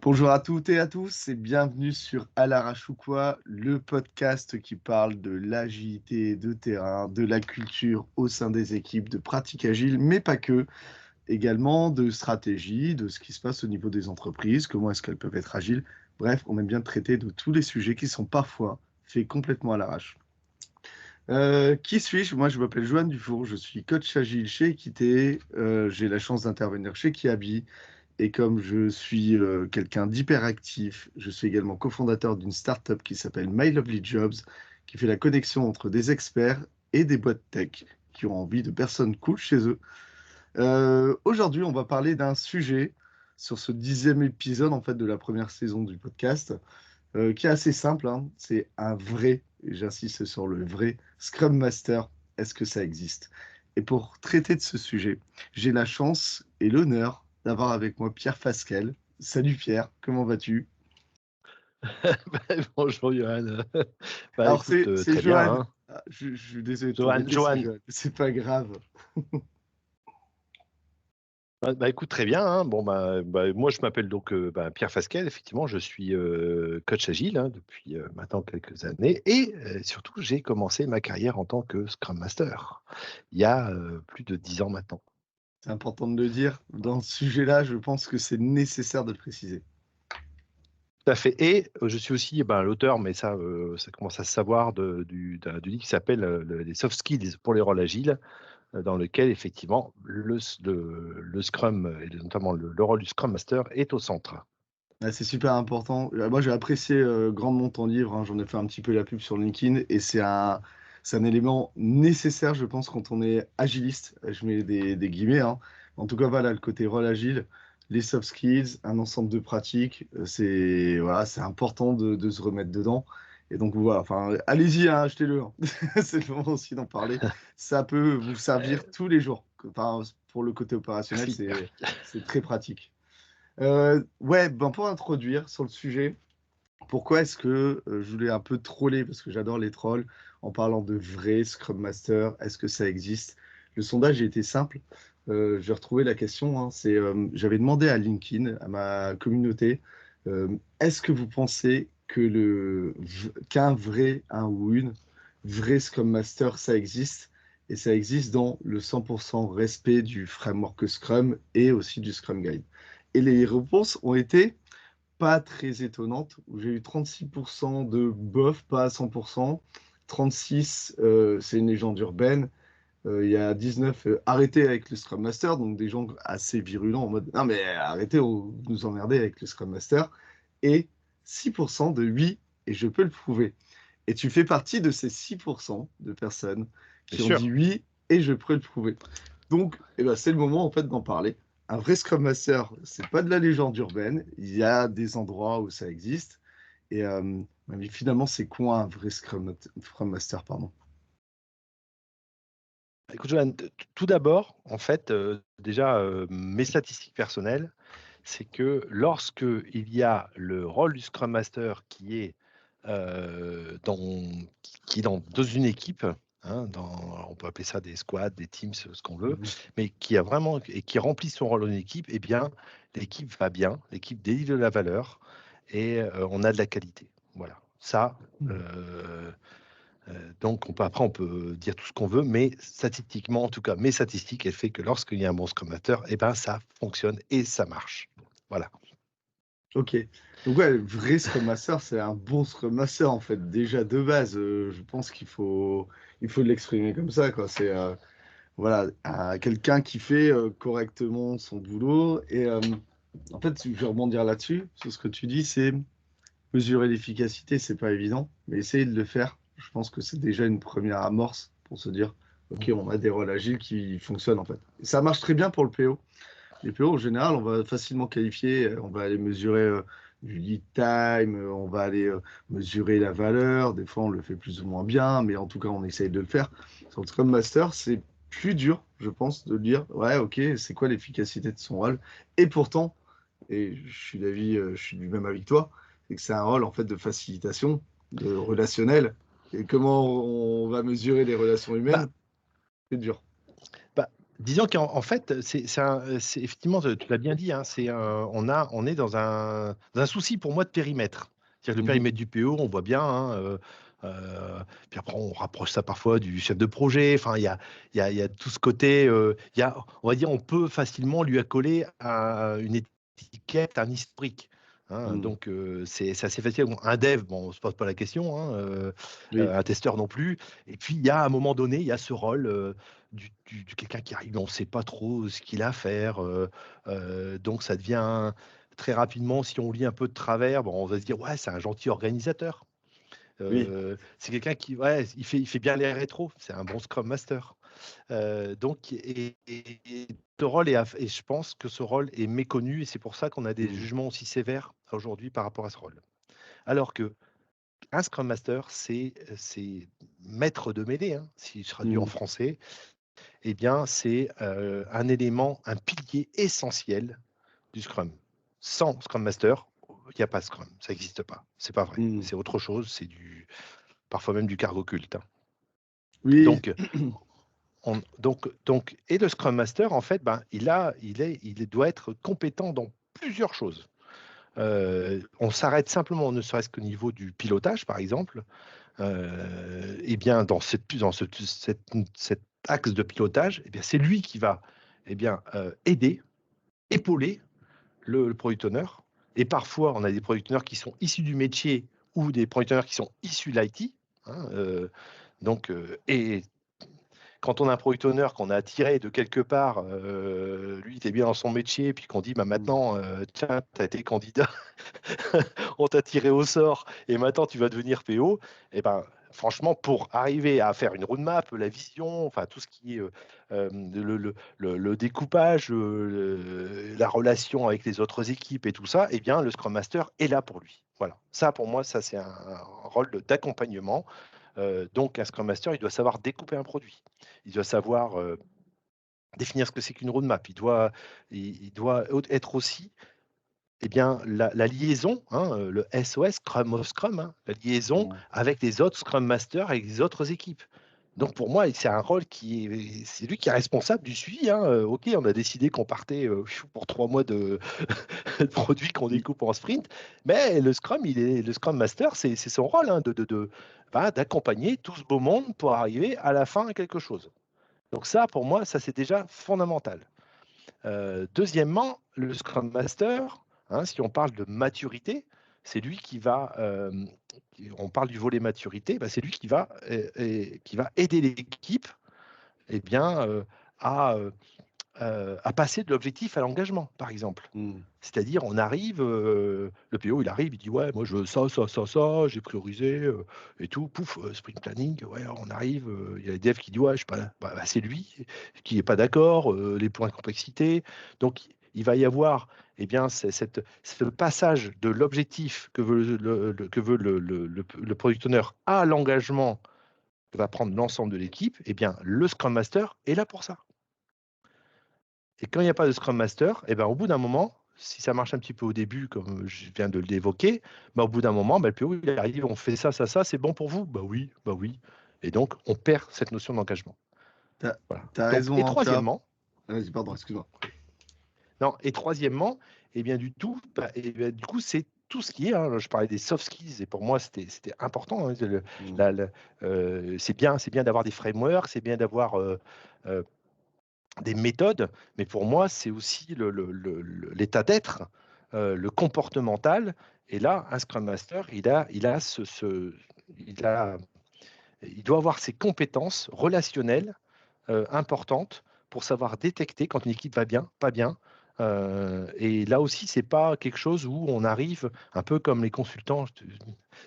Bonjour à toutes et à tous et bienvenue sur À l'arrache ou quoi, le podcast qui parle de l'agilité de terrain, de la culture au sein des équipes, de pratiques agiles, mais pas que, également de stratégie, de ce qui se passe au niveau des entreprises, comment est-ce qu'elles peuvent être agiles. Bref, on aime bien traiter de tous les sujets qui sont parfois faits complètement à l'arrache. Qui suis-je? Moi, je m'appelle Joanne Dufour, je suis coach agile chez Equité. J'ai la chance d'intervenir chez Kiabi. Et comme je suis quelqu'un d'hyperactif, je suis également cofondateur d'une startup qui s'appelle My Lovely Jobs, qui fait la connexion entre des experts et des boîtes tech qui ont envie de personnes cool chez eux. Aujourd'hui, on va parler d'un sujet sur ce 10e épisode en fait de la première saison du podcast, qui est assez simple, hein. C'est un vrai, et j'insiste sur le vrai, Scrum Master. Est-ce que ça existe? Et pour traiter de ce sujet, j'ai la chance et l'honneur d'avoir avec moi Pierre Fasquelle. Salut Pierre, comment vas-tu? Bonjour Johan. Alors Écoute, c'est très bien, Johan. hein. Ah, je suis désolé de Johan, t'embêter, c'est Johan. Johan. C'est pas grave. Écoute, très bien, hein. Bon, moi je m'appelle donc Pierre Fasquelle. Effectivement, je suis coach agile, hein, depuis maintenant quelques années. Et surtout, j'ai commencé ma carrière en tant que Scrum Master il y a plus de 10 ans maintenant. C'est important de le dire. Dans ce sujet-là, je pense que c'est nécessaire de le préciser. Tout à fait. Et je suis aussi l'auteur, mais ça commence à se savoir, du livre qui s'appelle Les Soft Skills pour les rôles agiles, dans lequel effectivement le Scrum, et notamment le rôle du Scrum Master est au centre. Ah, c'est super important. Moi, j'ai apprécié grandement ton livre, hein. J'en ai fait un petit peu la pub sur LinkedIn et c'est un élément nécessaire, je pense, quand on est agiliste. Je mets des guillemets, hein. En tout cas, voilà, le côté rôle agile, les soft skills, un ensemble de pratiques, c'est voilà, c'est important de se remettre dedans. Et donc, voilà, enfin, allez-y, hein, achetez-le, hein. C'est le moment aussi d'en parler. Ça peut vous servir tous les jours. Enfin, pour le côté opérationnel, Merci. c'est très pratique. Ouais, ben pour introduire sur le sujet, pourquoi est-ce que je voulais un peu troller, parce que j'adore les trolls, en parlant de vrai Scrum Master, est-ce que ça existe? Le sondage a été simple. J'ai retrouvé la question, hein, j'avais demandé à LinkedIn, à ma communauté, est-ce que vous pensez que qu'un vrai, un ou une vraie Scrum Master, ça existe? Et ça existe dans le 100% respect du framework Scrum et aussi du Scrum Guide. Et les réponses ont été pas très étonnantes, où j'ai eu 36% de bof, pas à 100%. 36, c'est une légende urbaine. Il y a 19, arrêtez avec le Scrum Master, donc des gens assez virulents en mode non, mais arrêtez, vous nous emmerdez avec le Scrum Master. Et 6% de oui, et je peux le prouver. Et tu fais partie de ces 6% de personnes Bien qui ont dit sûr. oui, et je peux le prouver. Donc, eh ben, c'est le moment en fait d'en parler. Un vrai Scrum Master, c'est pas de la légende urbaine. Il y a des endroits où ça existe. Et mais finalement, c'est quoi un vrai Scrum Master, pardon? Écoute, Johan, tout d'abord, en fait, déjà, mes statistiques personnelles, c'est que lorsque il y a le rôle du Scrum Master dans dans une équipe, hein, on peut appeler ça des squads, des teams, ce qu'on veut, Mhm. mais qui a vraiment et qui remplit son rôle en équipe, eh bien, l'équipe va bien, l'équipe délivre de la valeur et on a de la qualité. Voilà. Ça, donc on peut dire tout ce qu'on veut, mais statistiquement, en tout cas, mes statistiques, elles fait que lorsqu'il y a un bon Scrum Master, eh ben, ça fonctionne et ça marche. Voilà. Ok. Donc ouais, le vrai Scrum Master, c'est un bon Scrum Master en fait. Déjà de base, je pense qu'il faut l'exprimer comme ça, quoi. C'est voilà, quelqu'un qui fait correctement son boulot. Et en fait, je vais rebondir là-dessus, sur ce que tu dis, c'est mesurer l'efficacité, c'est pas évident, mais essayer de le faire. Je pense que c'est déjà une première amorce pour se dire, ok, on a des rôles agiles qui fonctionnent en fait. Et ça marche très bien pour le PO. Les PO, en général, on va facilement qualifier, on va aller mesurer du lead time, on va aller mesurer la valeur. Des fois, on le fait plus ou moins bien, mais en tout cas, on essaye de le faire. Sur le Scrum Master, c'est plus dur, je pense, de dire, ouais, ok, c'est quoi l'efficacité de son rôle? Et pourtant, et je suis du même avec toi, c'est que c'est un rôle en fait de facilitation, de relationnel. Et comment on va mesurer les relations Bah, humaines? C'est dur. Disons qu'en fait, c'est effectivement, tu l'as bien dit, hein, on est dans un souci pour moi de périmètre. C'est-à-dire que le Mmh. périmètre du PO, on voit bien, hein, heu, puis après on rapproche ça parfois du chef de projet. Enfin, il y a tout ce côté, il y a on va dire, on peut facilement lui accoler une étiquette, un historique, hein. Mmh. Donc c'est assez facile. Bon, un dev, bon, on se pose pas la question, hein, Oui, un testeur non plus. Et puis il y a à un moment donné, il y a ce rôle, du quelqu'un qui arrive, on ne sait pas trop ce qu'il a à faire. Donc ça devient très rapidement, si on lit un peu de travers, bon, on va se dire, ouais, c'est un gentil organisateur. oui, C'est quelqu'un qui, ouais, il fait bien les rétros, c'est un bon Scrum Master. Donc, et ce rôle et je pense que ce rôle est méconnu, et c'est pour ça qu'on a des mmh, jugements aussi sévères aujourd'hui par rapport à ce rôle. Alors que un Scrum Master, c'est maître de mêlée, hein, s'il sera traduit en mmh, français. Eh bien, c'est un élément, un pilier essentiel du Scrum. Sans Scrum Master, il n'y a pas de Scrum, ça n'existe pas. C'est pas vrai. mmh. C'est autre chose, parfois même du cargo culte, hein. Oui, Donc, et le Scrum Master, en fait, ben, il doit être compétent dans plusieurs choses. On s'arrête simplement, ne serait-ce qu'au niveau du pilotage, par exemple. Eh bien, cet axe de pilotage, eh bien, c'est lui qui va, eh bien, aider, épauler le product owner. Et parfois, on a des product owners qui sont issus du métier ou des product owners qui sont issus de l'IT, hein, et quand on a un product owner qu'on a attiré de quelque part, lui, il était bien dans son métier, puis qu'on dit, bah, mmh, maintenant, tiens, tu as été candidat, on t'a tiré au sort, et maintenant tu vas devenir PO. Et ben, franchement, pour arriver à faire une roadmap, la vision, enfin tout ce qui est le découpage, la relation avec les autres équipes et tout ça, eh bien, le Scrum Master est là pour lui. Voilà. Ça, pour moi, ça c'est un rôle d'accompagnement. Donc, un Scrum Master, il doit savoir découper un produit. Il doit savoir définir ce que c'est qu'une roadmap. Il doit être aussi, eh bien, la liaison, hein, le SOS, Scrum of Scrum, hein, la liaison mmh. avec les autres Scrum Masters, avec les autres équipes. Donc pour moi, c'est un rôle c'est lui qui est responsable du suivi, hein. Ok, on a décidé qu'on partait pour 3 mois de produits qu'on Mmh. découpe en sprint, mais le Scrum Master, c'est son rôle, hein, bah, d'accompagner tout ce beau monde pour arriver à la fin à quelque chose. Donc ça, pour moi, ça c'est déjà fondamental. Deuxièmement, le Scrum Master, hein, si on parle de maturité, c'est lui qui va, on parle du volet maturité, bah, c'est lui qui va aider l'équipe, eh bien, à passer de l'objectif à l'engagement, par exemple. Mmh. C'est-à-dire, on arrive, le PO, il arrive, il dit: «Ouais, moi, je veux ça, ça, ça, ça, j'ai priorisé, et tout». Pouf, sprint planning, ouais, on arrive, il y a les devs qui disent: «Ouais, je suis pas là». Bah, c'est lui qui est pas d'accord, les points de complexité. Donc il va y avoir, eh bien, ce passage de l'objectif que veut que veut le product owner à l'engagement que va prendre l'ensemble de l'équipe. Eh bien, le Scrum Master est là pour ça. Et quand il n'y a pas de Scrum Master, et ben, au bout d'un moment, si ça marche un petit peu au début, comme je viens de l'évoquer, bah, au bout d'un moment, bah, le PO, il arrive, on fait ça, ça, ça, c'est bon pour vous? Bah oui, bah oui. Et donc, on perd cette notion d'engagement. Tu Voilà. as Donc, raison et en ça. troisièmement, Vas-y, pardon, excuse-moi. non, et troisièmement, eh bien, du coup, c'est tout ce qui est, hein, je parlais des soft skills, et pour moi, c'était important, hein, Mmh. la- la- c'est bien d'avoir des frameworks, c'est bien d'avoir euh, des méthodes, mais pour moi, c'est aussi l'état d'être, le comportemental. Et là, un Scrum Master, il doit avoir ces compétences relationnelles importantes pour savoir détecter quand une équipe va bien, pas bien. Et là aussi, c'est pas quelque chose où on arrive un peu comme les consultants.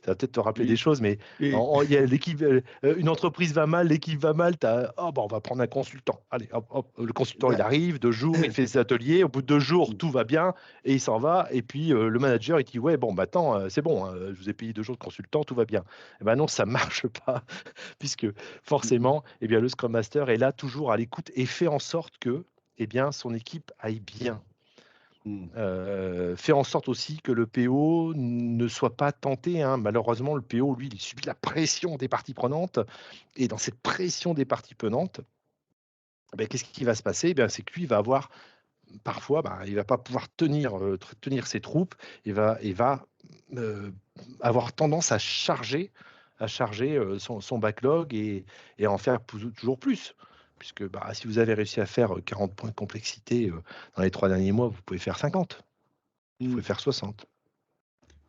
Ça va peut-être te rappeler des Oui, choses, mais oui. il y a l'équipe, une entreprise va mal, l'équipe va mal. Oh, bah, on va prendre un consultant. Allez, hop, hop, le consultant, il Bah, arrive, 2 jours, il fait ses ateliers. Au bout de 2 jours, mmh, tout va bien et il s'en va. Et puis le manager, il dit ouais, bon, bah, attends, c'est bon, hein, je vous ai payé 2 jours de consultant, tout va bien. Eh ben non, ça marche pas, puisque mmh, forcément, eh bien, le Scrum Master est là toujours à l'écoute et fait en sorte que, eh bien, son équipe aille bien. mmh. Fait en sorte aussi que le PO ne soit pas tenté, hein. Malheureusement, le PO, lui, il subit la pression des parties prenantes, et dans cette pression des parties prenantes, qu'est-ce qui va se passer? C'est que lui, il va avoir parfois, il va pas pouvoir tenir ses troupes. Il va euh, avoir tendance à charger son backlog et à en faire toujours plus. Puisque si vous avez réussi à faire 40 points de complexité dans les 3 derniers mois, vous pouvez faire 50, vous Mm. pouvez faire 60.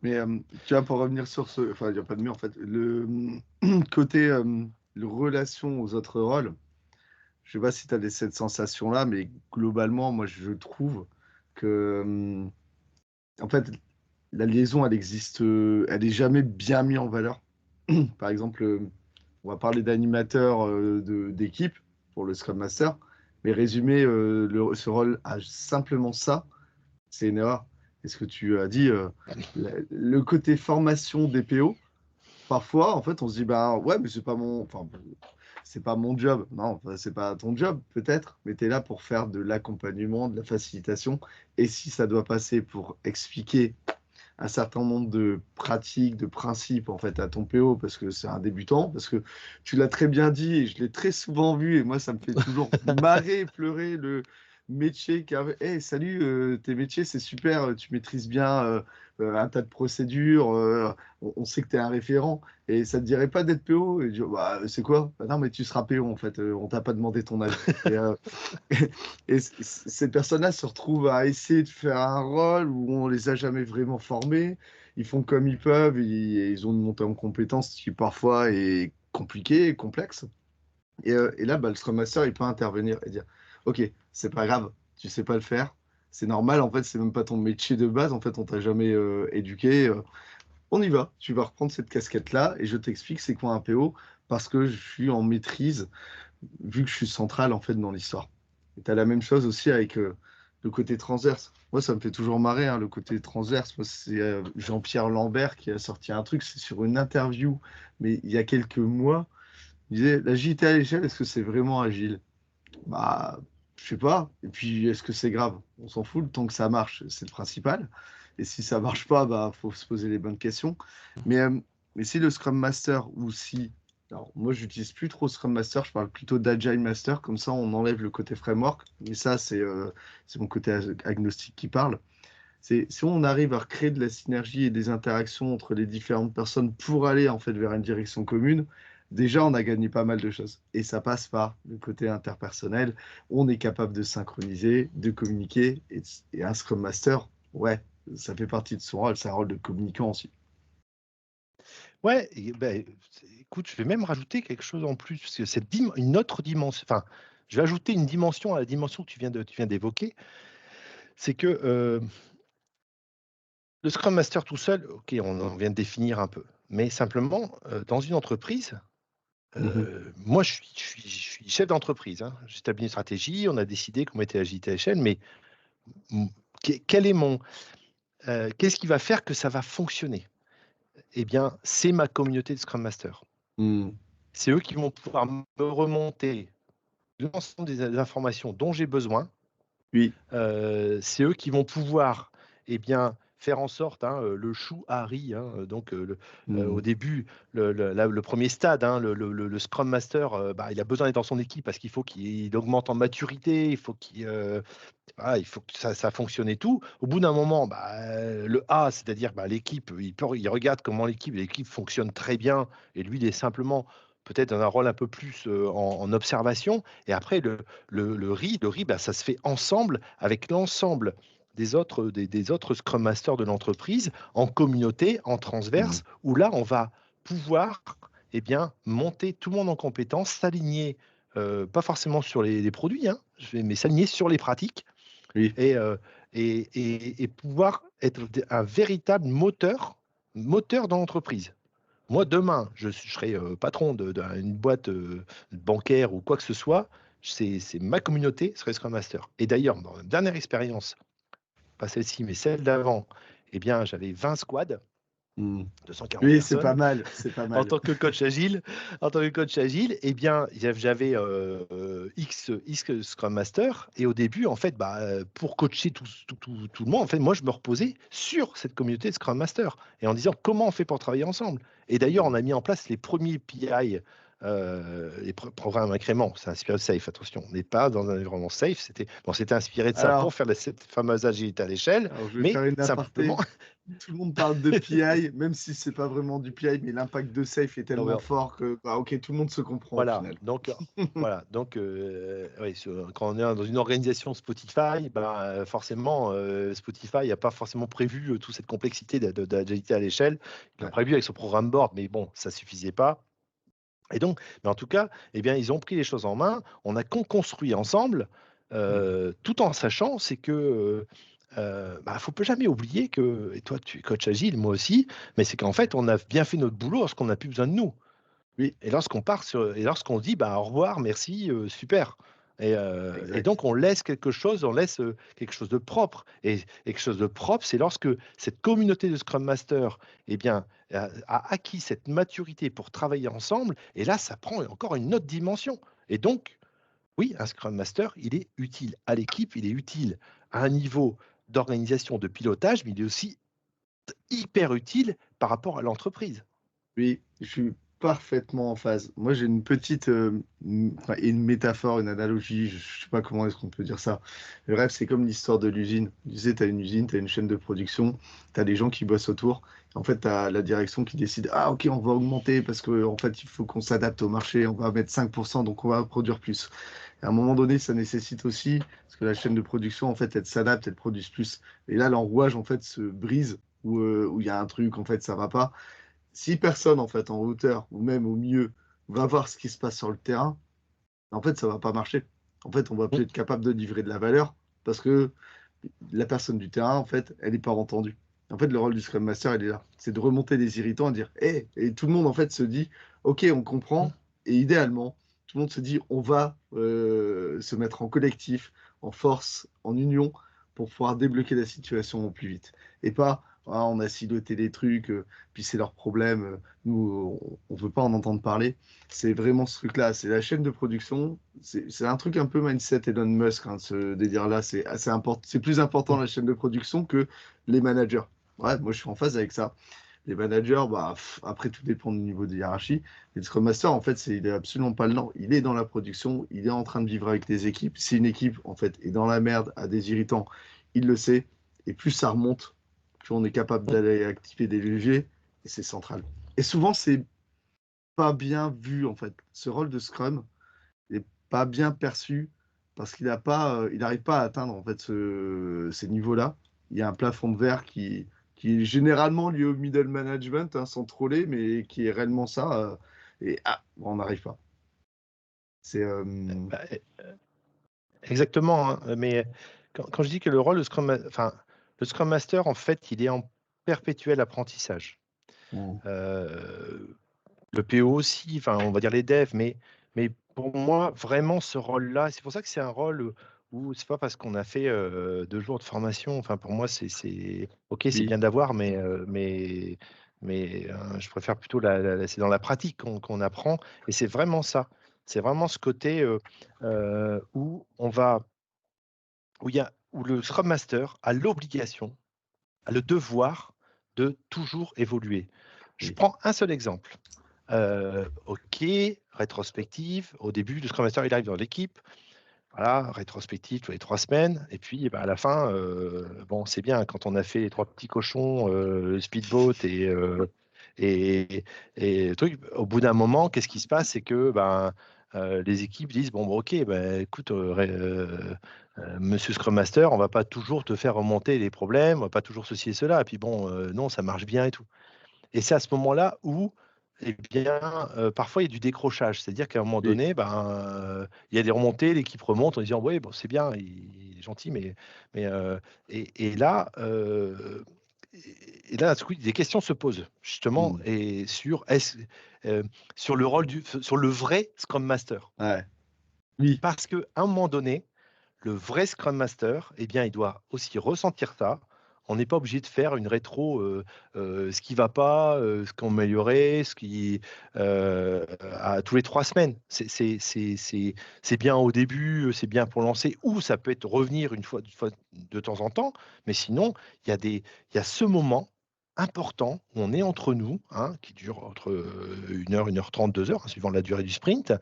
Mais tu vois, pour revenir sur ce, enfin, il n'y a pas de mieux en fait, le côté le relation aux autres rôles, je sais pas si tu as cette sensation-là, mais globalement, moi, je trouve que, en fait, la liaison, elle existe, elle est jamais bien mise en valeur. Par exemple, on va parler d'animateur d'équipe pour le Scrum Master, mais résumer ce rôle à simplement ça, c'est une erreur. Et ce que tu as dit, le côté formation des PO, parfois, en fait, on se dit, bah ouais, mais c'est pas mon job. Non, enfin, c'est pas ton job, peut-être, mais tu es là pour faire de l'accompagnement, de la facilitation. Et si ça doit passer pour expliquer un certain nombre de pratiques, de principes, en fait, à ton PO, parce que c'est un débutant, parce que tu l'as très bien dit, et je l'ai très souvent vu, et moi, ça me fait toujours marrer, pleurer le métier qui arrive. Hey, salut, tes métiers, c'est super, tu maîtrises bien un tas de procédures, on sait que tu es un référent, et ça te dirait pas d'être PO? Et je dis, bah, c'est quoi? Bah, non, mais tu seras PO, en fait, on t'a pas demandé ton âge. Et ces personnes-là se retrouvent à essayer de faire un rôle où on les a jamais vraiment formés. Ils font comme ils peuvent, ils ont une montée en compétences qui parfois est compliquée et complexe. Et là, le Scrum Master, il peut intervenir et dire, OK, c'est pas grave, tu sais pas le faire. C'est normal, en fait, c'est même pas ton métier de base. En fait, on t'a jamais éduqué. On y va. Tu vas reprendre cette casquette-là et je t'explique c'est quoi un PO parce que je suis en maîtrise vu que je suis central en fait dans l'histoire. Et tu as la même chose aussi avec le côté transverse. Moi, ça me fait toujours marrer, hein, le côté transverse. Moi, c'est Jean-Pierre Lambert qui a sorti un truc, c'est sur une interview, mais il y a quelques mois, il disait, l'agilité à l'échelle, est-ce que c'est vraiment agile? Bah, je sais pas. Et puis, est-ce que c'est grave? On s'en fout, tant que ça marche, c'est le principal. Et si ça marche pas, bah, faut se poser les bonnes questions. Mais, euh, mais si le Scrum Master ou si, alors moi, j'utilise plus trop Scrum Master, je parle plutôt d'Agile Master. Comme ça, on enlève le côté framework. Mais ça, c'est mon côté agnostique qui parle. C'est si on arrive à recréer de la synergie et des interactions entre les différentes personnes pour aller en fait vers une direction commune, déjà on a gagné pas mal de choses. Et ça passe par le côté interpersonnel. On est capable de synchroniser, de communiquer. Et un Scrum Master, ouais, ça fait partie de son rôle. C'est un rôle de communicant aussi. Ouais, écoute, je vais même rajouter quelque chose en plus, parce que c'est une autre dimension. Enfin, je vais ajouter une dimension à la dimension que tu viens d'évoquer. C'est que le Scrum Master tout seul, ok, on vient de définir un peu. Mais simplement, dans une entreprise, Mhm. moi, je suis chef d'entreprise, hein. J'établis une stratégie, on a décidé qu'on mettait l'agilité à l'échelle, mais mm, quel est qu'est-ce qui va faire que ça va fonctionner? Eh bien, c'est ma communauté de Scrum Master. Mhm. C'est eux qui vont pouvoir me remonter l'ensemble des informations dont j'ai besoin. Oui. C'est eux qui vont pouvoir, faire en sorte, hein, le chou Harry, hein, donc au Mhm. début, le 1er stade, hein, le Scrum Master, il a besoin d'être dans son équipe parce qu'il faut qu'il augmente en maturité, il faut que ça fonctionne et tout. Au bout d'un moment, le A, c'est-à-dire, l'équipe, il regarde comment l'équipe fonctionne très bien et lui, il est simplement peut-être dans un rôle un peu plus, en observation et après le RI, ça se fait ensemble avec l'ensemble des autres Scrum Masters de l'entreprise, en communauté, en Mhm. transverse, où là, on va pouvoir, monter tout le monde en compétences, s'aligner, pas forcément sur les produits, hein, mais s'aligner sur les pratiques Oui. et, et pouvoir être un véritable moteur dans l'entreprise. Moi, demain, je serai patron d'une boîte bancaire ou quoi que ce soit. C'est ma communauté, serait Scrum Master. Et d'ailleurs, dans la dernière expérience, pas celle-ci, mais celle d'avant, j'avais 20 squads, Mhm. 240 Oui, c'est pas personnes. mal. C'est pas En mal. tant que coach agile, j'avais X Scrum Master et au début, en fait, pour coacher tout le monde, en fait, moi, je me reposais sur cette communauté de Scrum Master et en disant comment on fait pour travailler ensemble. Et d'ailleurs, on Mhm. a mis en place les premiers PI les programmes incréments, c'est inspiré de Safe, attention, on n'est pas dans un environnement Safe, c'était inspiré de ça pour Alors, faire cette fameuse agilité à l'échelle, alors, je vais mais faire une simplement, aparté. Tout le monde parle de PI, même si c'est pas vraiment du PI, mais l'impact de Safe est non, mais tellement fort que, bah, ok, tout le monde se comprend au voilà, final. donc oui, quand on est dans une organisation Spotify, ben, forcément, Spotify n'a pas forcément prévu toute cette complexité d'agilité à l'échelle. Ils l'ont Ouais. prévu avec ce programme board, mais bon, ça ne suffisait pas. Et donc, mais en tout cas, eh bien, ils ont pris les choses en main. On a construit ensemble, tout en sachant, c'est que faut pas jamais oublier que, et toi, tu es coach agile, moi aussi, mais c'est qu'en fait, on a bien fait notre boulot lorsqu'on n'a plus besoin de nous. Oui, Et lorsqu'on dit bah, au revoir, merci, super. Et exact. donc on laisse quelque chose, quelque chose de propre. Et quelque chose de propre, c'est lorsque cette communauté de Scrum Master, eh bien, a acquis cette maturité pour travailler ensemble. Et là, ça prend encore une autre dimension. Et donc, oui, un Scrum Master, il est utile à l'équipe, il est utile à un niveau d'organisation, de pilotage, mais il est aussi hyper utile par rapport à l'entreprise. Oui, je suis parfaitement en phase. Moi, j'ai une petite une métaphore, une analogie, je sais pas comment est-ce qu'on peut dire ça. Le rêve, c'est comme l'histoire de l'usine. Tu disais, tu as une usine, tu as une chaîne de production, tu as des gens qui bossent autour. En fait, tu as la direction qui décide, ah ok, on va augmenter parce qu'en fait, il faut qu'on s'adapte au marché, on va mettre 5%, donc on va produire plus. Et à un moment donné, ça nécessite aussi, parce que la chaîne de production, en fait, elle s'adapte, elle produit plus. Et là, l'enrouage, en fait, se brise, où il y a un truc, en fait, ça va pas. Si personne, en fait, en hauteur ou même au milieu, va voir ce qui se passe sur le terrain, en fait, ça va pas marcher. En fait, on va plus être capable de livrer de la valeur parce que la personne du terrain, en fait, elle n'est pas entendue. En fait, le rôle du Scrum Master, il est là. C'est de remonter les irritants et dire, hé, et tout le monde, en fait, se dit, ok, on comprend. Et idéalement, tout le monde se dit, on va se mettre en collectif, en force, en union, pour pouvoir débloquer la situation au plus vite. Et pas, ah, on a siloté des trucs, puis c'est leur problème, nous, on ne veut pas en entendre parler. C'est vraiment ce truc-là, c'est la chaîne de production. C'est un truc un peu mindset Elon Musk, hein, ce délire-là. C'est assez important. C'est plus important la chaîne de production que les managers. Ouais, moi je suis en phase avec ça. Les managers, bah, après tout dépend du niveau de hiérarchie. Et le Scrum Master, en fait, il est absolument pas le nom. Il est dans la production, il est en train de vivre avec des équipes. Si une équipe, en fait, est dans la merde, a des irritants, il le sait. Et plus ça remonte, plus on est capable d'aller activer des leviers. Et c'est central. Et souvent, c'est pas bien vu en fait. Ce rôle de Scrum n'est pas bien perçu parce qu'il n'arrive pas à atteindre en fait ces niveaux-là. Il y a un plafond de verre qui est généralement lié au middle management, hein, sans troller, mais qui est réellement ça. Et on n'arrive pas. C'est Bah, exactement, hein, mais quand je dis que le rôle de le Scrum Master, en fait, il est en perpétuel apprentissage. mm, Le PO aussi, enfin, on va dire les devs, mais pour moi, vraiment, ce rôle-là, c'est pour ça que c'est un rôle où c'est pas parce qu'on a fait 2 jours de formation, enfin, pour moi, OK, c'est oui, bien d'avoir, mais je préfère plutôt c'est dans la pratique qu'on apprend, et c'est vraiment ça. C'est vraiment ce côté où où le Scrum Master a l'obligation, a le devoir de toujours évoluer. Je oui, prends un seul exemple. OK, rétrospective. Au début, le Scrum Master, il arrive dans l'équipe. Voilà, rétrospective tous les 3 semaines. Et puis, eh ben, à la fin, bon, c'est bien quand on a fait les 3 petits cochons, le speedboat et le truc. Au bout d'un moment, qu'est-ce qui se passe? C'est que ben, les équipes disent, bon, OK, ben, écoute, monsieur Scrum Master, on va pas toujours te faire remonter les problèmes, on va pas toujours ceci et cela. Et puis bon, non, ça marche bien et tout. Et c'est à ce moment-là où, eh bien, parfois il y a du décrochage. C'est-à-dire qu'à un moment oui, donné, ben, il y a des remontées, l'équipe remonte en disant: «Oui, bon, c'est bien, il est gentil, mais» et là, et là, du coup, des questions se posent justement mm, et heu, sur le rôle sur le vrai Scrum Master. ouais, oui, Parce qu'à un moment donné, le vrai Scrum Master, eh bien, il doit aussi ressentir ça. On n'est pas obligé de faire une rétro, ce qui va pas, ce qu'on améliorer, à tous les 3 semaines. C'est bien au début, c'est bien pour lancer ou ça peut être revenir une fois de temps en temps, mais sinon, il y a ce moment important où on est entre nous, hein, qui dure entre 1 heure, 1 h 30, 2 heures, hein, suivant la durée du sprint.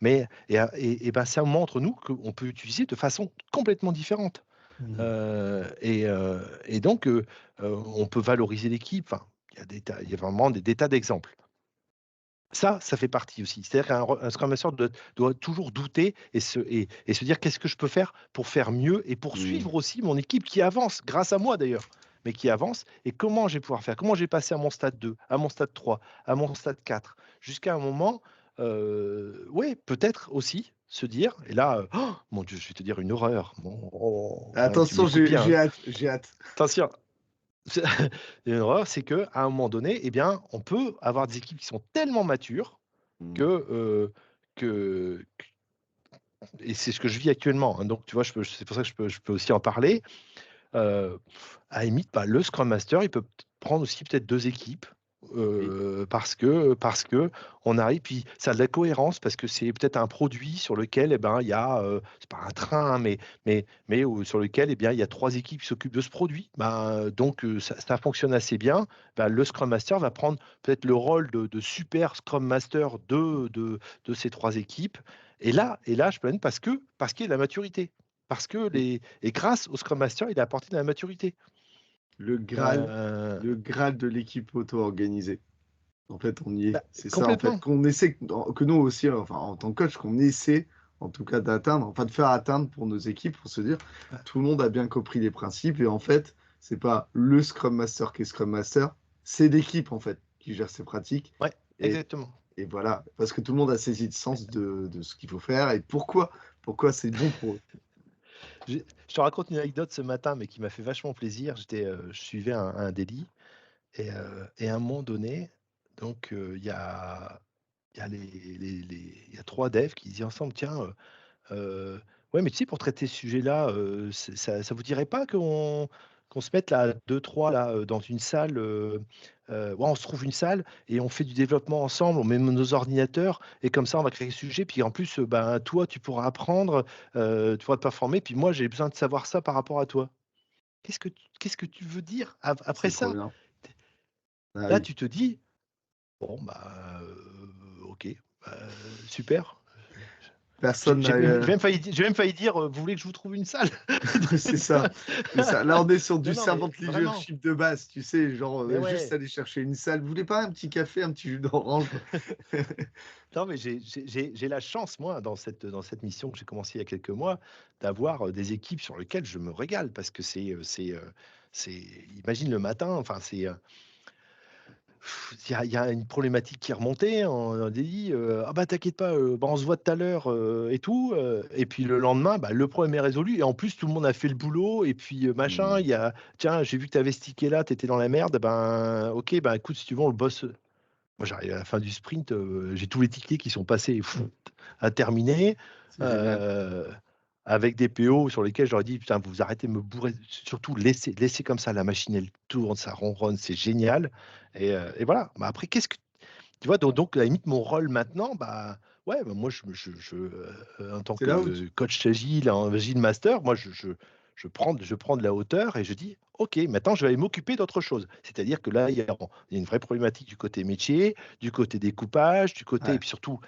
Mais ben, c'est un moment entre nous qu'on peut utiliser de façon complètement différente. Mmh. Et donc, on peut valoriser l'équipe. Enfin, il y a vraiment des tas d'exemples. Ça fait partie aussi. C'est-à-dire qu'un Scrum Master doit toujours douter et se dire: «Qu'est-ce que je peux faire pour faire mieux et pour Mmh. suivre aussi mon équipe qui avance, grâce à moi d'ailleurs, mais qui avance et comment je vais pouvoir faire? Comment je vais passer à mon stade 2, à mon stade 3, à mon stade 4?» Jusqu'à un moment, ouais, peut-être aussi se dire et là, mon Dieu, je vais te dire une horreur. Bon, oh, hein, tu Attention, m'écoutes bien, j'ai hein. hâte, j'ai hâte. Attention. C'est l'erreur, c'est qu'à un moment donné, eh bien, on peut avoir des équipes qui sont tellement matures que, Mmh. que et c'est ce que je vis actuellement, hein, donc tu vois, c'est pour ça que je peux aussi en parler. Heu, à la limite, bah, le Scrum Master, il peut prendre aussi peut-être 2 équipes, Oui. parce que on arrive puis ça a de la cohérence parce que c'est peut-être un produit sur lequel, eh ben, il y a, c'est pas un train, hein, mais sur lequel, eh bien, il y a 3 équipes qui s'occupent de ce produit. Ben, donc ça fonctionne assez bien. Bah, le Scrum Master va prendre peut-être le rôle de super Scrum Master de ces 3 équipes et là, je peux même parce qu'il y a de la maturité. Parce que Oui. et grâce au Scrum Master, il a apporté de la maturité. Le Graal Heu, le Graal de l'équipe auto-organisée. En fait, on y est. bah, C'est ça, en fait, complètement. qu'on essaie que nous aussi, enfin, en tant que coach, qu'on essaie, en tout cas, d'atteindre, enfin, de faire atteindre pour nos équipes, pour se dire: Bah, «Tout le monde a bien compris les principes» et en fait, c'est pas le Scrum Master qui est Scrum Master, c'est l'équipe, en fait, qui gère ses pratiques ouais, et exactement. voilà. Parce que tout le monde a saisi le sens de ce qu'il faut faire et pourquoi c'est bon pour eux. Je te raconte une anecdote ce matin, mais qui m'a fait vachement plaisir. Je suivais un daily et à un moment donné, donc il y a il y a 3 devs qui disaient ensemble: «Tiens, ouais, mais tu sais, pour traiter ce sujet-là, ça vous dirait pas qu'on se mette là, 2-3 là, dans une salle, ouais, on se trouve une salle et on fait du développement ensemble, on met nos ordinateurs et comme ça, on va créer le sujet. Puis en plus, ben, toi, tu pourras apprendre, tu pourras te performer. Puis moi, j'ai besoin de savoir ça par rapport à toi». Qu'est-ce que tu veux dire après C'est trop ça? bien. Ah Là, oui. tu te dis: «Bon, bah, OK, bah, super». Personne n'a, J'ai même failli dire: «Vous voulez que je vous trouve une salle?» c'est ça, c'est ça. Là, on est sur Non, du non, mais servant vraiment. leadership de base, tu sais, genre, Mais juste ouais. aller chercher une salle. Vous voulez pas un petit café, un petit jus d'orange? Non, mais j'ai la chance, moi, dans cette mission que j'ai commencée il y a quelques mois, d'avoir, des équipes sur lesquelles je me régale parce que c'est imagine le matin, enfin, il y a une problématique qui est remontée, on dit: «Ah bah, t'inquiète pas, bah, on se voit tout à l'heure, et tout», et puis le lendemain, bah, le problème est résolu et en plus tout le monde a fait le boulot et puis, machin, Mmh. il y a: «Tiens, j'ai vu que tu avais ce ticket là, tu étais dans la merde, ben, OK, ben, écoute, si tu veux, on le bosse». Moi, j'arrive à la fin du sprint, j'ai tous les tickets qui sont passés à terminer, C'est génial. heu, avec des PO sur lesquels j'aurais dit: «Putain, vous arrêtez de me bourrer». Surtout laissez comme ça, la machine elle tourne, ça ronronne, c'est génial et voilà. Bah, après qu'est-ce que tu vois? Donc à la limite mon rôle maintenant, bah, ouais, bah, moi en tant C'est là où tu que coach agile, en agile master, moi je prends de la hauteur et je dis: «OK, maintenant je vais aller m'occuper d'autre chose». C'est-à-dire que là, il y a une vraie problématique du côté métier, du côté découpage, du côté et ouais. puis surtout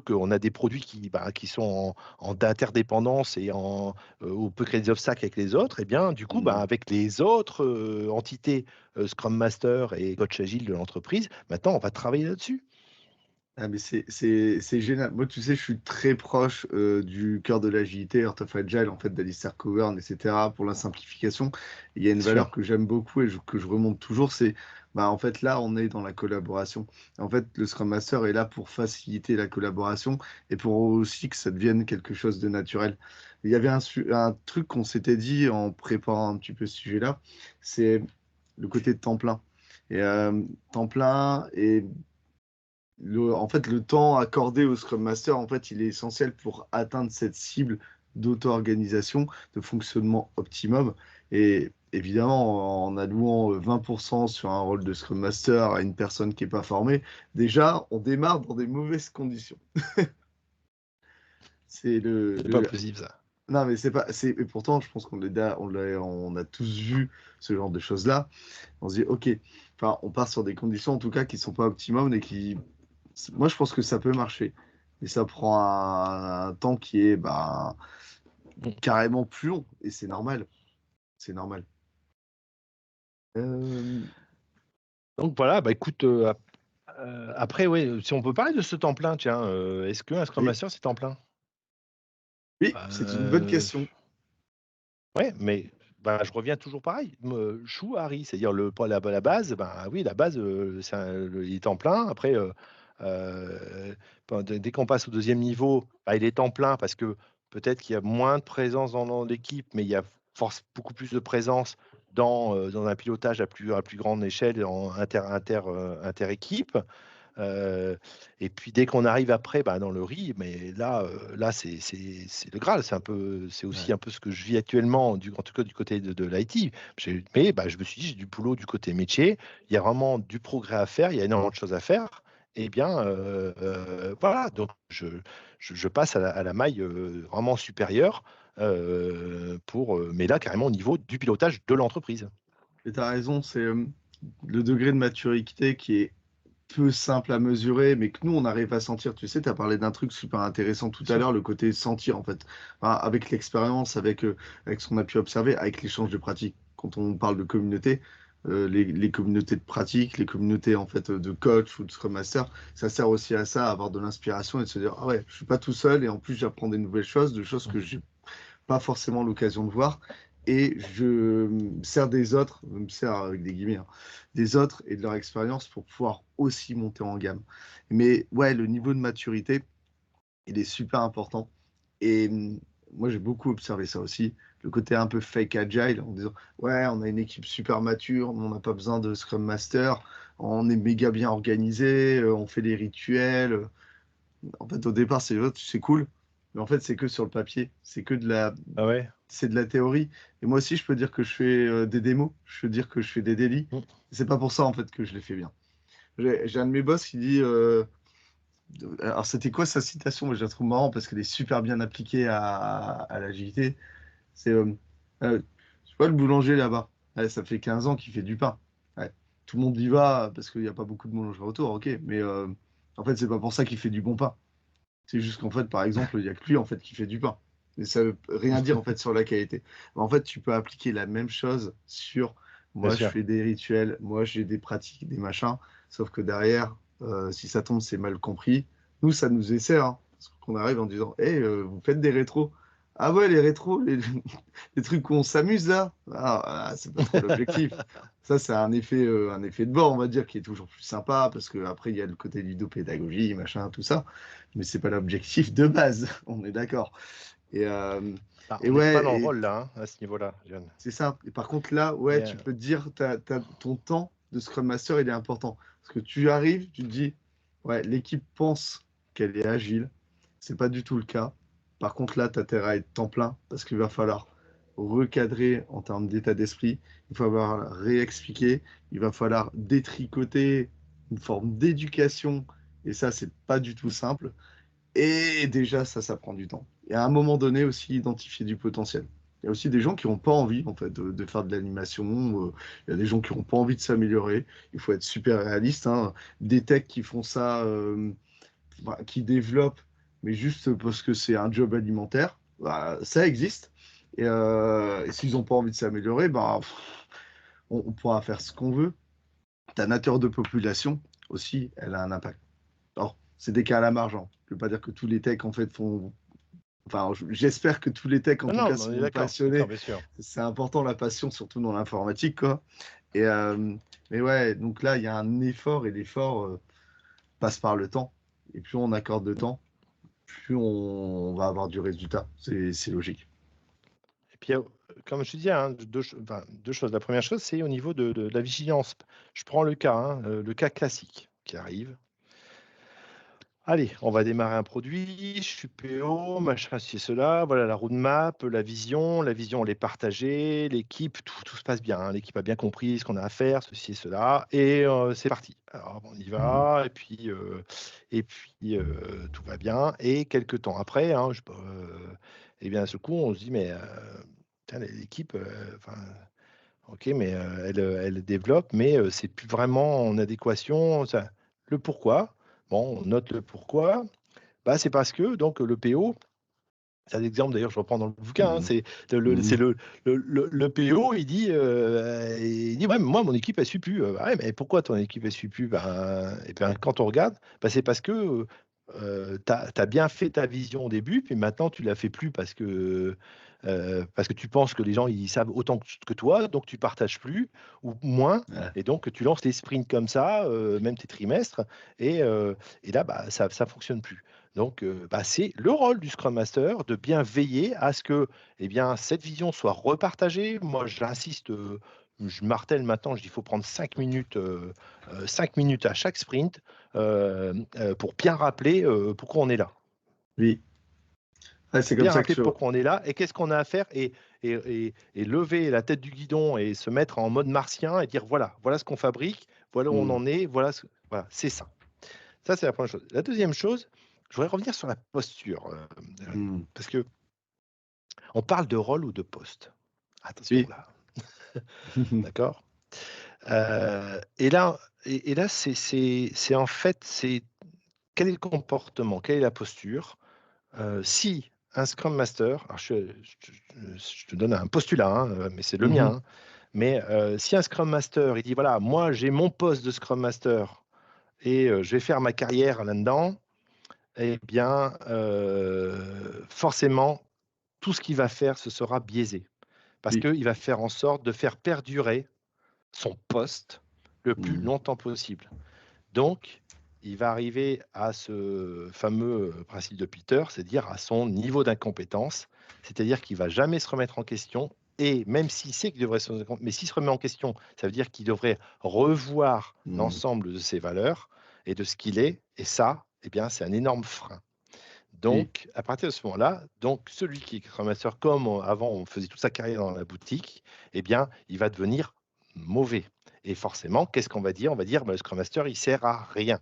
qu'on a des produits qui sont en interdépendance et où on peut créer des obstacles avec les autres et bien du coup, bah, Mmh. avec les autres, entités, Scrum Master et coach agile de l'entreprise, maintenant on va travailler là-dessus. Ah mais c'est génial. Moi, tu sais, je suis très proche, du cœur de l'agilité, Art of Agile, en fait, d'Alistair Cockburn et cetera, pour la simplification. Il y a une Bien sûr. valeur que j'aime beaucoup et que je remonte toujours, c'est, bah, en fait, là, on est dans la collaboration. En fait, le Scrum Master est là pour faciliter la collaboration et pour aussi que ça devienne quelque chose de naturel. Il y avait un truc qu'on s'était dit en préparant un petit peu ce sujet-là, c'est le côté de temps plein et temps plein et en fait, le temps accordé au Scrum Master, en fait, il est essentiel pour atteindre cette cible d'auto-organisation, de fonctionnement optimum. Et évidemment, en allouant 20% sur un rôle de Scrum Master à une personne qui n'est pas formée, déjà, on démarre dans des mauvaises conditions. C'est C'est pas possible ça. Non, mais c'est pas. Et pourtant, je pense on a tous vu ce genre de choses-là. On se dit, OK, enfin, on part sur des conditions, en tout cas, qui sont pas optimum et qui. Moi, je pense que ça peut marcher. Mais ça prend un temps qui est Mm. carrément plus long. Et c'est normal. C'est normal. Euh, Donc voilà, bah écoute, après, ouais, si on peut parler de ce temps plein, tiens, est-ce qu'un Scrum Oui, Master, c'est temps plein? oui, c'est une bonne Euh, question. ouais, mais bah, je reviens toujours pareil. Chou, Harry, c'est-à-dire la base, bah, oui, la base, il est temps plein. Après, dès qu'on passe au deuxième niveau, bah, il est temps plein parce que peut-être qu'il y a moins de présence dans l'équipe, mais il y a beaucoup plus de présence dans un pilotage à plus grande échelle, inter-équipe. Et puis dès qu'on arrive après, bah, dans le riz, mais là c'est le Graal. C'est aussi Ouais. un peu ce que je vis actuellement, en tout cas du côté de l'IT. Mais bah, je me suis dit, j'ai du boulot du côté métier. Il y a vraiment du progrès à faire. Il y a énormément de choses à faire. Eh bien, voilà. Donc je passe à la maille vraiment supérieure mais là carrément au niveau du pilotage de l'entreprise. Et tu as raison, c'est le degré de maturité qui est peu simple à mesurer, mais que nous, on arrive à sentir. Tu sais, tu as parlé d'un truc super intéressant tout Bien à l'heure, sûr. le côté sentir, en fait. Enfin, avec l'expérience, avec ce qu'on a pu observer, avec l'échange de pratiques. Quand on parle de communauté, les communautés de pratique, les communautés, en fait, de coach ou de Scrum Master, ça sert aussi à ça, à avoir de l'inspiration et de se dire, ah ouais, je suis pas tout seul et en plus, j'apprends des nouvelles choses, de choses que j'ai pas forcément l'occasion de voir. Et je me sers des autres, je me sers avec des guillemets, hein, des autres et de leur expérience pour pouvoir aussi monter en gamme. Mais ouais, le niveau de maturité, il est super important. Et moi, j'ai beaucoup observé ça aussi. Le côté un peu fake agile, en disant, ouais, on a une équipe super mature, on n'a pas besoin de Scrum Master, on est méga bien organisé, on fait les rituels. En fait, au départ, c'est cool, mais en fait, c'est que sur le papier. Ah ouais. C'est de la théorie. Et moi aussi, je peux dire que je fais des démos, je peux dire que je fais des délits. Mm. C'est pas pour ça, en fait, que je les fais bien. J'ai un de mes boss qui dit, alors c'était quoi sa citation? Moi, je la trouve marrant parce qu'elle est super bien appliquée à l'agilité. C'est, tu vois le boulanger là-bas? Ouais, ça fait 15 ans qu'il fait du pain. Ouais. Tout le monde y va parce qu'il n'y a pas beaucoup de boulangeries autour, ok. Mais en fait, c'est pas pour ça qu'il fait du bon pain. C'est juste qu'en fait, par exemple, il n'y a que lui en fait qui fait du pain. Mais ça veut rien dire en fait sur la qualité. Mais en fait, tu peux appliquer la même chose sur Bien moi, je sûr. fais des rituels, moi, j'ai des pratiques, des machins. Sauf que derrière, si ça tombe, c'est mal compris. Nous, ça nous essaie, hein, parce qu'on arrive en disant, hey, vous faites des rétros. Ah ouais, les rétros, les trucs où on s'amuse là, c'est pas trop l'objectif. Ça, c'est un effet de bord, on va dire, qui est toujours plus sympa, parce qu'après, il y a le côté ludopédagogie, machin, tout ça mais c'est pas l'objectif de base, on est d'accord. Et, euh, Bah, et on n'est pas ouais, dans le et rôle là, hein, à ce niveau-là, John. c'est ça. Et par contre, là, ouais, Mais, tu peux te dire, ton temps de Scrum Master, il est important. Parce que tu arrives, tu te dis, ouais, l'équipe pense qu'elle est agile. C'est pas du tout le cas. Par contre, là, tu as intérêt à être temps plein parce qu'il va falloir recadrer en termes d'état d'esprit. Il va falloir réexpliquer. Il va falloir détricoter une forme d'éducation. Et ça, c'est pas du tout simple. Et déjà, ça prend du temps. Et à un moment donné aussi, identifier du potentiel. Il y a aussi des gens qui n'ont pas envie en fait, de faire de l'animation. Il y a des gens qui n'ont pas envie de s'améliorer. Il faut être super réaliste, hein. Des techs qui font ça, qui développent, mais juste parce que c'est un job alimentaire, ça existe. Et s'ils n'ont pas envie de s'améliorer, on pourra faire ce qu'on veut. Ta nature de population aussi, elle a un impact. Alors, c'est des cas à la marge, hein. Je ne veux pas dire que tous les techs, en fait, font. Enfin, j'espère que tous les techs, en non, tout non, cas, mais on est sont d'accord, passionnés. bien sûr. C'est important, la passion, surtout dans l'informatique, quoi. Et, mais ouais, donc là, il y a un effort, et l'effort passe par le temps. Et plus on accorde de temps, plus on va avoir du résultat. C'est logique. Et puis, comme je te disais, hein, deux choses. La première chose, c'est au niveau de la vigilance. Je prends le cas, hein, le cas classique qui arrive. Allez, on va démarrer un produit, je suis PO, machin, ci, cela, voilà la roadmap, la vision, elle est partagée, l'équipe, tout se passe bien, hein, l'équipe a bien compris ce qu'on a à faire, ceci et cela, et c'est parti. Alors, on y va, et puis tout va bien, et quelques temps après, hein, Et bien, à ce coup, on se dit, mais l'équipe, ok, mais elle développe, mais c'est plus vraiment en adéquation. Le pourquoi, bon, on note le pourquoi. Bah, c'est parce que donc le PO, c'est un exemple d'ailleurs, je reprends dans le bouquin, hein, Mhm. c'est Mhm. le PO, il dit ouais, mais moi, mon équipe, elle suit plus. Ah ouais, mais pourquoi ton équipe, elle suit plus? Ben, et bien, quand on regarde, ben, c'est parce que tu as bien fait ta vision au début, puis maintenant, tu la fais plus parce que tu penses que les gens, ils savent autant que toi, donc tu partages plus ou moins. Ouais. Et donc, tu lances tes sprints comme ça, même tes trimestres, et là, bah, ça ne fonctionne plus. Donc, bah, c'est le rôle du Scrum Master de bien veiller à ce que eh bien, cette vision soit repartagée. Moi, j'insiste, je martèle maintenant, je dis qu'il faut prendre 5 minutes à chaque sprint pour bien rappeler pourquoi on est là. Oui. Ouais, c'est Pour comme bien ça que rappeler pourquoi on est là et qu'est-ce qu'on a à faire et lever la tête du guidon et se mettre en mode martien et dire voilà ce qu'on fabrique, voilà où on Mhm. en est, voilà, c'est ça. Ça, c'est la première chose. La deuxième chose, je voudrais revenir sur la posture. Mhm. Parce que on parle de rôle ou de poste. Attention Oui. là, d'accord. Et là, c'est en fait, c'est quel est le comportement, quelle est la posture. Si un Scrum Master, alors je te donne un postulat, hein, mais c'est le mien, Mhm. hein, mais si un Scrum Master, il dit voilà, moi j'ai mon poste de Scrum Master et je vais faire ma carrière là-dedans, eh bien, forcément, tout ce qu'il va faire, ce sera biaisé. Parce Oui. qu'il va faire en sorte de faire perdurer son poste le plus Mhm. longtemps possible. Donc, il va arriver à ce fameux principe de Peter, c'est-à-dire à son niveau d'incompétence, c'est-à-dire qu'il ne va jamais se remettre en question, et même s'il sait qu'il devrait se remettre en question, mais s'il se remet en question, ça veut dire qu'il devrait revoir Mhm. l'ensemble de ses valeurs et de ce qu'il est, et ça, eh bien, c'est un énorme frein. Oui. Donc, à partir de ce moment-là, donc celui qui est Scrum Master, comme avant on faisait toute sa carrière dans la boutique, eh bien, il va devenir mauvais. Et forcément, qu'est-ce qu'on va dire? On va dire, bah, le Scrum Master, il sert à rien.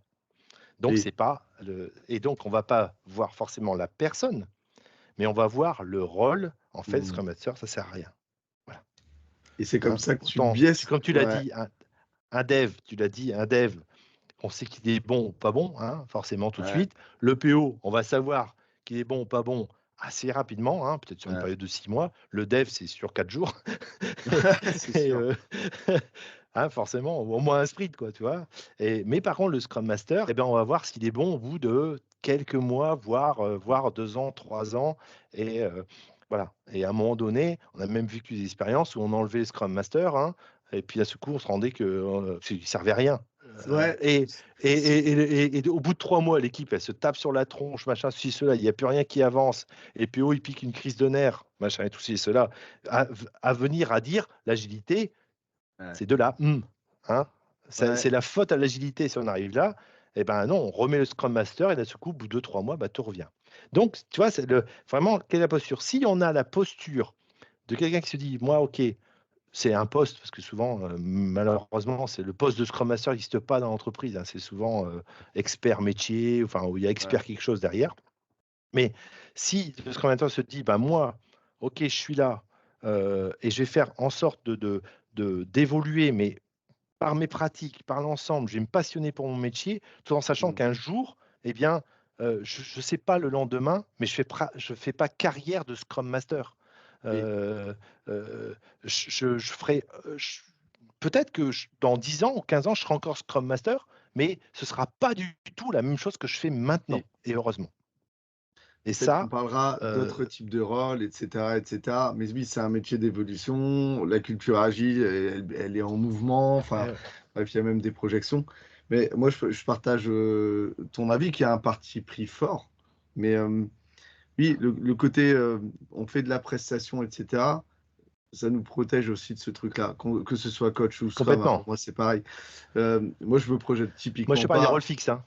Donc, Oui. c'est pas le... Et donc, on va pas voir forcément la personne, mais on va voir le rôle. En fait, Mhm. Scrum Master, ça sert à rien. Voilà. Et c'est comme Hein. ça que tu Autant, biaises. comme tu l'as Ouais. dit, un dev, tu l'as dit, un dev, on sait qu'il est bon ou pas bon, hein, forcément tout de Ouais. suite. Le PO, on va savoir qu'il est bon ou pas bon assez rapidement, hein, peut-être sur une Ouais. période de 6 mois. Le dev, c'est sur 4 jours. C'est Et, sûr. hein, forcément, au moins un sprint, quoi, tu vois. Mais par contre, le Scrum Master, eh ben, on va voir s'il est bon au bout de quelques mois, voire 2 ans, 3 ans. Et voilà. Et à un moment donné, on a même vécu des expériences où on enlevait le Scrum Master, hein, et puis à ce coup, on se rendait qu'il ne servait à rien. Ouais. Et au bout de 3 mois, l'équipe, elle se tape sur la tronche, machin, ceci, cela, il n'y a plus rien qui avance. Et PO, il pique une crise de nerfs, machin, et tout ceci, cela. À venir à dire, l'agilité, Ouais. c'est de la hein. Ouais. C'est la faute à l'agilité si on arrive là. Eh ben non, on remet le Scrum Master et d'un seul coup, au bout de 3 mois, bah, tout revient. Donc, tu vois, vraiment, quelle est la posture? Si on a la posture de quelqu'un qui se dit, moi, ok, c'est un poste, parce que souvent, malheureusement, c'est le poste de Scrum Master n'existe pas dans l'entreprise, hein. C'est souvent expert métier, enfin, où il y a Ouais. expert quelque chose derrière. Mais si le Scrum Master se dit, bah, moi, ok, je suis là, et je vais faire en sorte d'évoluer, mais par mes pratiques, par l'ensemble, je vais me passionner pour mon métier, tout en sachant Mhm. qu'un jour, eh bien, je ne sais pas le lendemain, mais je fais pas carrière de Scrum Master. Oui. Euh, je ferai, peut-être que dans 10 ans ou 15 ans, je serai encore Scrum Master, mais ce ne sera pas du tout la même chose que je fais maintenant, Oui. et heureusement. Et Peut-être qu'on ça, parlera euh, d'autres types de rôles, etc., etc. Mais oui, c'est un métier d'évolution. La culture agile, elle est en mouvement. Enfin, ouais, bref, il y a même des projections. Mais moi, je partage ton avis qui a un parti pris fort. Mais oui, le côté on fait de la prestation, etc. ça nous protège aussi de ce truc-là, que ce soit coach ou Scrum. Complètement. Moi, c'est pareil. Moi, je me projette typiquement Moi, je te parle des pas. rôles fixes. Hein.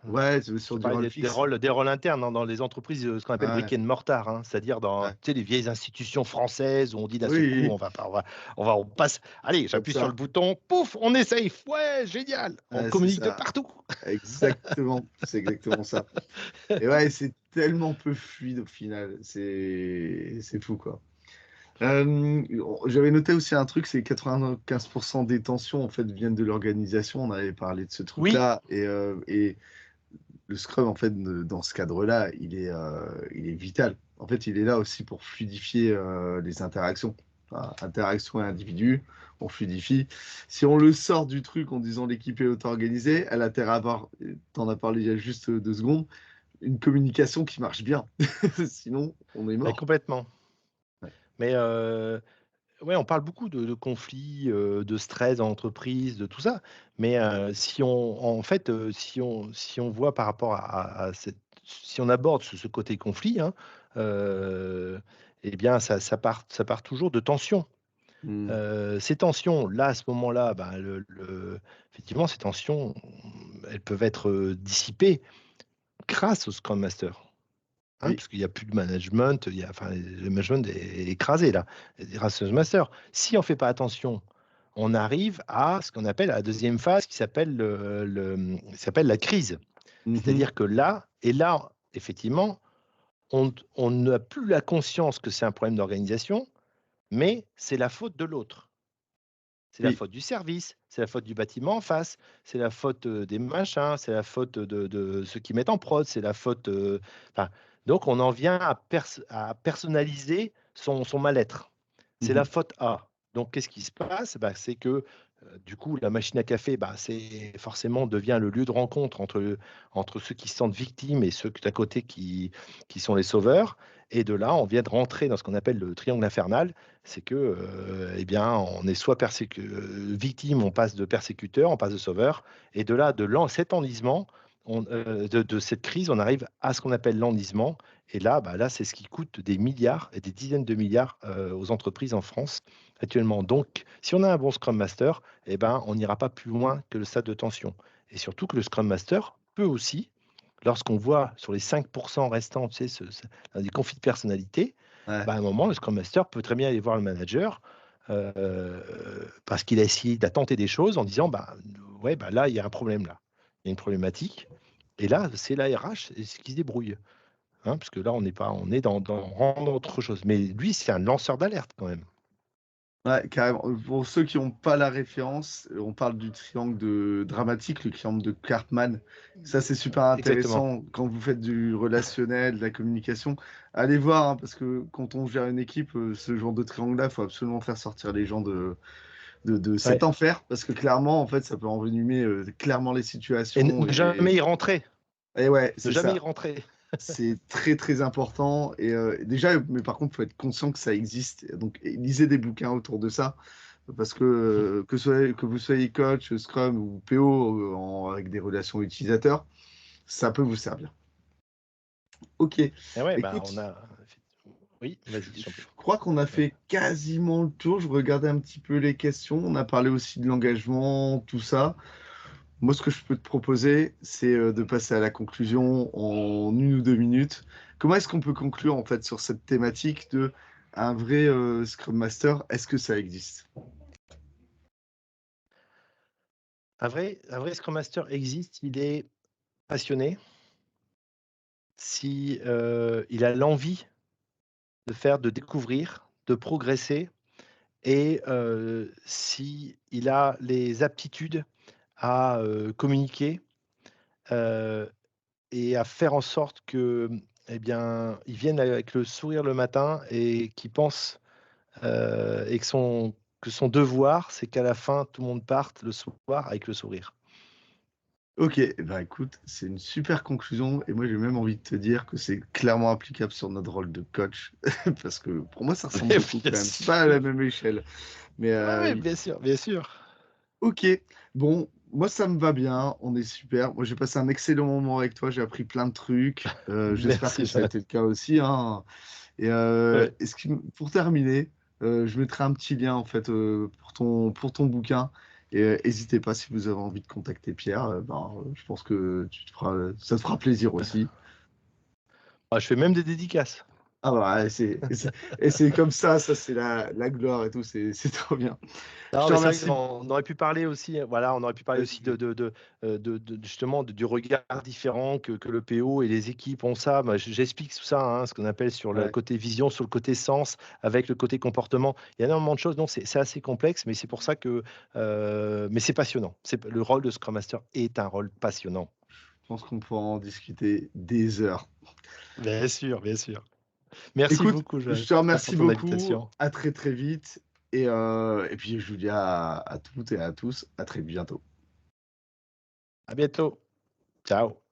Ouais, Je sur te du parle rôle des fixe. rôles internes dans les entreprises, ce qu'on appelle brick Ouais, and mortar, hein, c'est-à-dire dans ouais. les vieilles institutions françaises où on dit d'un seul coup, Oui, on passe. Allez, comme j'appuie sur le ça. bouton, pouf, on est safe. Ouais, génial. On Ouais, c'est communique de ça. partout. Exactement. C'est exactement ça. Et ouais, c'est tellement peu fluide au final. C'est fou, quoi. J'avais noté aussi un truc, c'est 95% des tensions en fait viennent de l'organisation. On avait parlé de ce Oui, truc-là et le Scrum en fait dans ce cadre-là, il est vital. En fait, il est là aussi pour fluidifier les interactions. Enfin, interactions et individus, on fluidifie. Si on le sort du truc en disant l'équipe est auto-organisée, elle a intérêt à avoir, t'en as parlé il y a juste 2 secondes, une communication qui marche bien. Sinon, on est mais mort. complètement. Ouais. Mais ouais, on parle beaucoup de conflits, de stress dans l'entreprise, de tout ça. Mais si on, en fait, si on voit par rapport à si on aborde ce côté conflit, hein, euh, eh bien, ça part toujours de tensions. Hmm. Ces tensions, là, à ce moment-là, ben, effectivement, ces tensions, elles peuvent être dissipées grâce au Scrum Master. Hein, Oui. parce qu'il n'y a plus de management, enfin, le management est écrasé là, grâce au master. Si on ne fait pas attention, on arrive à ce qu'on appelle la deuxième phase qui s'appelle qui s'appelle la crise. Mhm. C'est-à-dire que là, effectivement, on n'a plus la conscience que c'est un problème d'organisation, mais c'est la faute de l'autre. C'est la Oui. faute du service, c'est la faute du bâtiment en face, c'est la faute des machins, c'est la faute de ceux qui mettent en prod, c'est la faute. Enfin, donc, on en vient à personnaliser son mal-être. C'est la Mhm. faute A. Donc, qu'est-ce qui se passe? Bah, c'est que du coup, la machine à café, bah, c'est forcément devient le lieu de rencontre entre ceux qui se sentent victimes et ceux d'à côté qui sont les sauveurs. Et de là, on vient de rentrer dans ce qu'on appelle le triangle infernal. C'est que, eh bien, on est soit victime, on passe de persécuteur, on passe de sauveur. Et de là, cet enlisement, de cette crise, on arrive à ce qu'on appelle l'enlisement. Et là, bah, là, c'est ce qui coûte des milliards et des dizaines de milliards aux entreprises en France actuellement. Donc, si on a un bon Scrum Master, eh ben, on n'ira pas plus loin que le stade de tension. Et surtout que le Scrum Master peut aussi, lorsqu'on voit sur les 5% restants, tu sais, des conflits de personnalité, Ouais. bah, à un moment, le Scrum Master peut très bien aller voir le manager parce qu'il a essayé d'attenter des choses en disant, bah, ouais, bah, là, il y a un problème là. Il y a une problématique. Et là, c'est la RH qui se débrouille. Hein, parce que là, on est dans autre chose. Mais lui, c'est un lanceur d'alerte quand même. Ouais, carrément. Pour ceux qui n'ont pas la référence, on parle du triangle dramatique, le triangle de Cartman. Ça, c'est super Exactement. intéressant quand vous faites du relationnel, de la communication. Allez voir, hein, parce que quand on gère une équipe, ce genre de triangle-là, il faut absolument faire sortir les gens de cet Ouais. enfer, parce que clairement, en fait, ça peut envenimer clairement les Et situations. ne jamais y rentrer. Et ouais, Ne c'est jamais y ça. rentrer. C'est très très important. Et déjà, mais par contre, il faut être conscient que ça existe. Donc, lisez des bouquins autour de ça. Parce que vous soyez coach, Scrum ou PO avec des relations utilisateurs, ça peut vous servir. Ok, Et ouais, bah, on écoute, a. Oui, vas-y, je t'en je prie. crois qu'on a Ouais. fait quasiment le tour. Je regardais un petit peu les questions. On a parlé aussi de l'engagement, tout ça. Moi, ce que je peux te proposer, c'est de passer à la conclusion en 1 ou 2 minutes. Comment est-ce qu'on peut conclure en fait sur cette thématique de un vrai Scrum Master? Est-ce que ça existe? Un vrai Scrum Master existe, il est passionné, si il a l'envie de faire, de découvrir, de progresser, et si il a les aptitudes à communiquer euh, et à faire en sorte que, eh bien, ils viennent avec le sourire le matin et qu'ils pensent et que son devoir, c'est qu'à la fin, tout le monde parte le soir avec le sourire. Ok, eh ben écoute, c'est une super conclusion et moi j'ai même envie de te dire que c'est clairement applicable sur notre rôle de coach parce que pour moi ça ressemble Mais beaucoup bien quand même, sûr. pas à la même échelle. Mais Ouais, ouais, oui. bien sûr, bien sûr. Ok, bon, moi ça me va bien, on est super. Moi j'ai passé un excellent moment avec toi, j'ai appris plein de trucs. J'espère que Merci, ça a Jonathan. été le cas aussi, hein. Et Ouais. pour terminer, Je mettrai un petit lien en fait pour ton bouquin. Et n'hésitez pas si vous avez envie de contacter Pierre. Je pense que ça te fera plaisir aussi. Ah, je fais même des dédicaces. Ah bah, et c'est comme ça c'est la gloire et tout, c'est trop bien. Je Non, te mais c'est vrai remercie. qu'on aurait pu parler aussi, voilà, on aurait pu parler aussi Vas-y. justement du regard différent que le PO et les équipes ont ça. Moi, j'explique tout ça, hein, ce qu'on appelle sur le Ouais. côté vision, sur le côté sens, avec le côté comportement. Il y a énormément de choses. Non, c'est assez complexe, mais c'est pour ça que, mais c'est passionnant. Le rôle de Scrum Master est un rôle passionnant. Je pense qu'on pourra en discuter des heures. Bien sûr, bien sûr. Merci Écoute, beaucoup, je Joël, te pour remercie ton beaucoup. invitation. À très très vite. Et puis je vous dis à toutes et à tous, à très bientôt. À bientôt. Ciao.